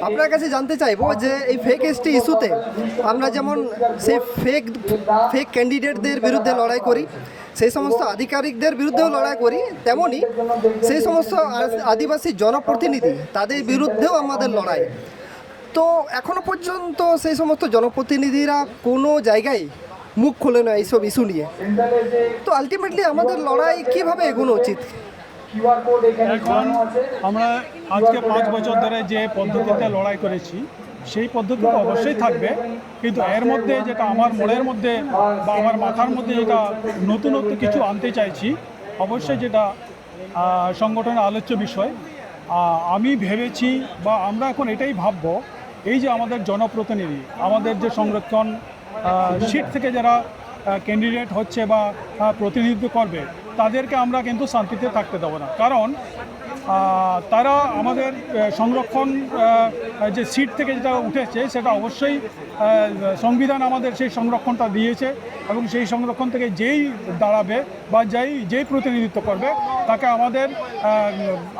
আপনার কাছে জানতে চাইবো যে এই ফেক এসটি ইস্যুতে আমরা যেমন সেই ফেক ফেক ক্যান্ডিডেটদের বিরুদ্ধে লড়াই করি, সেই সমস্ত আধিকারিকদের বিরুদ্ধেও লড়াই করি, তেমনই সেই সমস্ত আদিবাসী জনপ্রতিনিধি তাদের বিরুদ্ধেও আমাদের লড়াই। তো এখনও পর্যন্ত সেই সমস্ত জনপ্রতিনিধিরা কোনো জায়গায় মুখ খোলে না এইসব ইস্যু নিয়ে। তো আলটিমেটলি আমাদের লড়াই কীভাবে এগোনো উচিত? এখন আমরা আজকে 5 বছর ধরে যে পদ্ধতিতে লড়াই করেছি সেই পদ্ধতি তো অবশ্যই থাকবে, কিন্তু এর মধ্যে যেটা আমার মনের মধ্যে বা আমার মাথার মধ্যে যেটা নতুনত্ব কিছু আনতে চাইছি, অবশ্যই যেটা সংগঠনের আলোচ্য বিষয়। আমি ভেবেছি বা আমরা এখন এটাই ভাবব, এই যে আমাদের জনপ্রতিনিধি, আমাদের যে সংরক্ষণ সিট থেকে যারা ক্যান্ডিডেট হচ্ছে বা প্রতিনিধিত্ব করবে, তাদেরকে আমরা কিন্তু শান্তিতে থাকতে দেবো না। কারণ তারা আমাদের সংরক্ষণ যে সিট থেকে যেটা উঠেছে সেটা অবশ্যই সংবিধান আমাদের সেই সংরক্ষণটা দিয়েছে, এবং সেই সংরক্ষণ থেকে যেই দাঁড়াবে বা যেই প্রতিনিধিত্ব করবে তাকে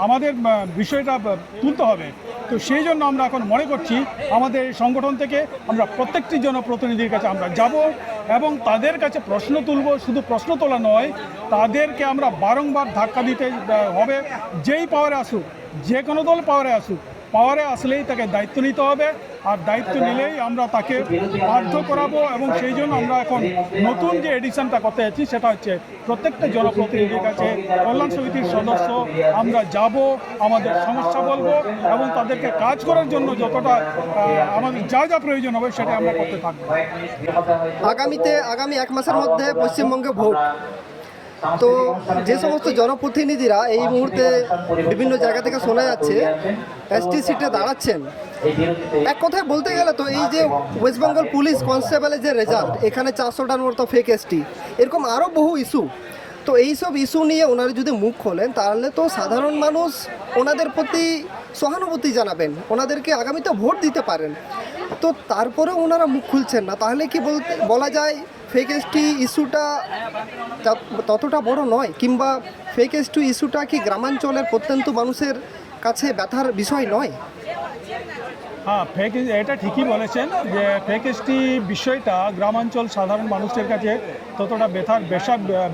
আমাদের বিষয়টা তুলতে হবে। তো সেই জন্য আমরা এখন মনে করছি আমাদের সংগঠন থেকে আমরা প্রত্যেকটি জনপ্রতিনিধির কাছে আমরা যাব এবং তাদের কাছে প্রশ্ন তুলব। শুধু প্রশ্ন তোলা নয়, তাদেরকে আমরা বারংবার ধাক্কা দিতে হবে। যেই পাওয়ারে আসুক, যে কোনো দল পাওয়ারে আসুক, পাওয়ারে আসলেই তাকে দায়িত্ব নিতে হবে, আর দায়িত্ব নিলেই আমরা তাকে বাধ্য করাবো। এবং সেই জন্য আমরা এখন নতুন যে এডিশনটা করতে যাচ্ছি সেটা হচ্ছে প্রত্যেকটা জনপ্রতিনিধির কাছে, কল্যাণ সমিতির সদস্য আমরা যাব, আমাদের সমস্যা বলবো এবং তাদেরকে কাজ করার জন্য যতটা আমাদের যা প্রয়োজন হবে সেটা আমরা করতে থাকবো। আগামী 1 মাসের মধ্যে পশ্চিমবঙ্গে ভোট। তো যে সমস্ত জনপ্রতিনিধিরা এই মুহূর্তে বিভিন্ন জায়গা থেকে শোনা যাচ্ছে এসটি সিটে দাঁড়াচ্ছেন, এক কথায় বলতে গেলে তো এই যে ওয়েস্ট বেঙ্গল পুলিশ কনস্টেবলের যে রেজাল্ট, এখানে 400টার মতো ফেক এসটি, এরকম আরও বহু ইস্যু। তো এইসব ইস্যু নিয়ে ওনারা যদি মুখ খোলেন তাহলে তো সাধারণ মানুষ ওনাদের প্রতি সহানুভূতি জানাবেন, ওনাদেরকে আগামীতে ভোট দিতে পারেন। তো তারপরেও ওনারা মুখ খুলছেন না, তাহলে কি বলা যায় ফেক এসটি ইস্যুটা ততটা বড় নয়, কিংবা ফেক এসটি ইস্যুটা কি গ্রামাঞ্চলের প্রত্যন্ত মানুষের কাছে ব্যথার বিষয় নয়? হ্যাঁ, এটা ঠিকই বলেছেন যে ফেক এসটি বিষয়টা গ্রামাঞ্চল সাধারণ মানুষের কাছে ততটা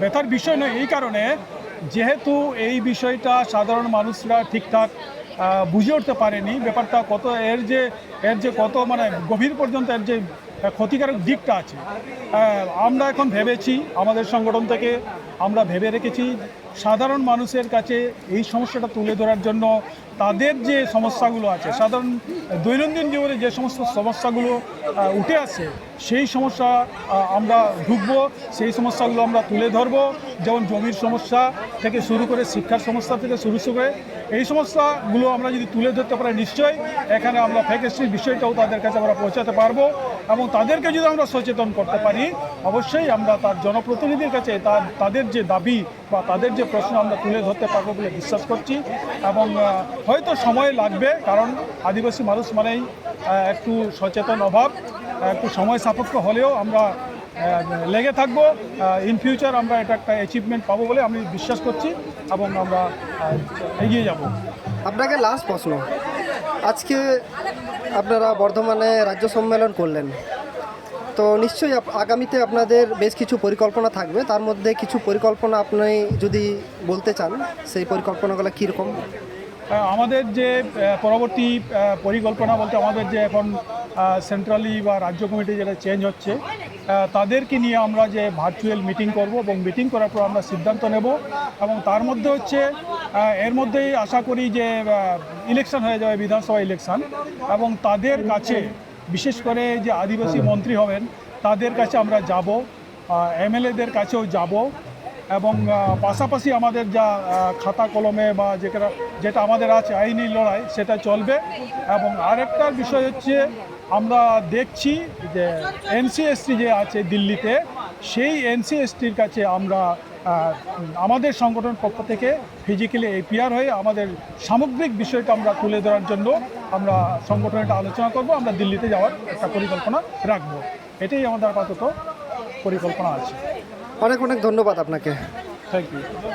ব্যথার বিষয় নয়। এই কারণে যেহেতু এই বিষয়টা সাধারণ মানুষরা ঠিকঠাক বুঝে উঠতে পারেনি ব্যাপারটা কত, এর যে কত মানে গভীর পর্যন্ত এর যে ক্ষতিকারক দিকটা আছে। আমরা এখন ভেবেছি, আমাদের সংগঠন থেকে আমরা ভেবে রেখেছি সাধারণ মানুষের কাছে এই সমস্যাটা তুলে ধরার জন্য, তাদের যে সমস্যাগুলো আছে, সাধারণ দৈনন্দিন জীবনে যে সমস্ত সমস্যাগুলো উঠে আসে সেই সমস্যা আমরা ঢুকবো, সেই সমস্যাগুলো আমরা তুলে ধরবো। যেমন জমির সমস্যা থেকে শুরু করে শিক্ষার সমস্যা থেকে শুরু করে এই সমস্যাগুলো আমরা যদি তুলে ধরতে পারি, নিশ্চয়ই এখানে আমরা ফেক এসটির বিষয়টাও তাদের কাছে আমরা পৌঁছাতে পারবো। এবং তাদেরকে যদি আমরা সচেতন করতে পারি, অবশ্যই আমরা তার জনপ্রতিনিধির কাছে তাদের যে দাবি বা তাদের যে প্রশ্ন আমরা তুলে ধরতে পারবো বলে বিশ্বাস করছি। এবং হয়তো সময় লাগবে, কারণ আদিবাসী মানুষ মানেই একটু সচেতন অভাব, একটু সময় সাপেক্ষ হলেও আমরা লেগে থাকবো। ইন ফিউচার আমরা এটা একটা অ্যাচিভমেন্ট পাবো বলে আমি বিশ্বাস করছি এবং আমরা এগিয়ে যাব। আপনাকে লাস্ট প্রশ্ন, আজকে আপনারা বর্ধমানে রাজ্য সম্মেলন করলেন, তো নিশ্চয়ই আগামীতে আপনাদের বেশ কিছু পরিকল্পনা থাকবে, তার মধ্যে কিছু পরিকল্পনা আপনি যদি বলতে চান, সেই পরিকল্পনাগুলো কীরকম? আমাদের যে পরবর্তী পরিকল্পনা বলতে, আমাদের যে এখন সেন্ট্রালি বা রাজ্য কমিটি যেটা চেঞ্জ হচ্ছে, তাদেরকে নিয়ে আমরা যে ভার্চুয়াল মিটিং করব এবং মিটিং করার পর আমরা সিদ্ধান্ত নেব। এবং তার মধ্যে হচ্ছে এর মধ্যেই আশা করি যে ইলেকশন হয়ে যাবে, বিধানসভা ইলেকশন, এবং তাদের কাছে বিশেষ করে যে আদিবাসী মন্ত্রী হবেন তাদের কাছে আমরা যাব, এমএলএদের কাছেও যাব। এবং পাশাপাশি আমাদের যা খাতা কলমে বা যেটা আমাদের আছে আইনি লড়াই, সেটা চলবে। এবং আরেকটা বিষয় হচ্ছে, আমরা দেখছি যে এনসিএসটি যে আছে দিল্লিতে, সেই এনসিএসটির কাছে আমরা আমাদের সংগঠন পক্ষ থেকে ফিজিক্যালি এপিআর হয়ে আমাদের সামগ্রিক বিষয়টা আমরা তুলে ধরার জন্য আমরা সংগঠনে আলোচনা করব। আমরা দিল্লিতে যাওয়ার একটা পরিকল্পনা রাখবো, এটাই আমাদের আপাতত পরিকল্পনা আছে। অনেক অনেক ধন্যবাদ আপনাকে। Thank you.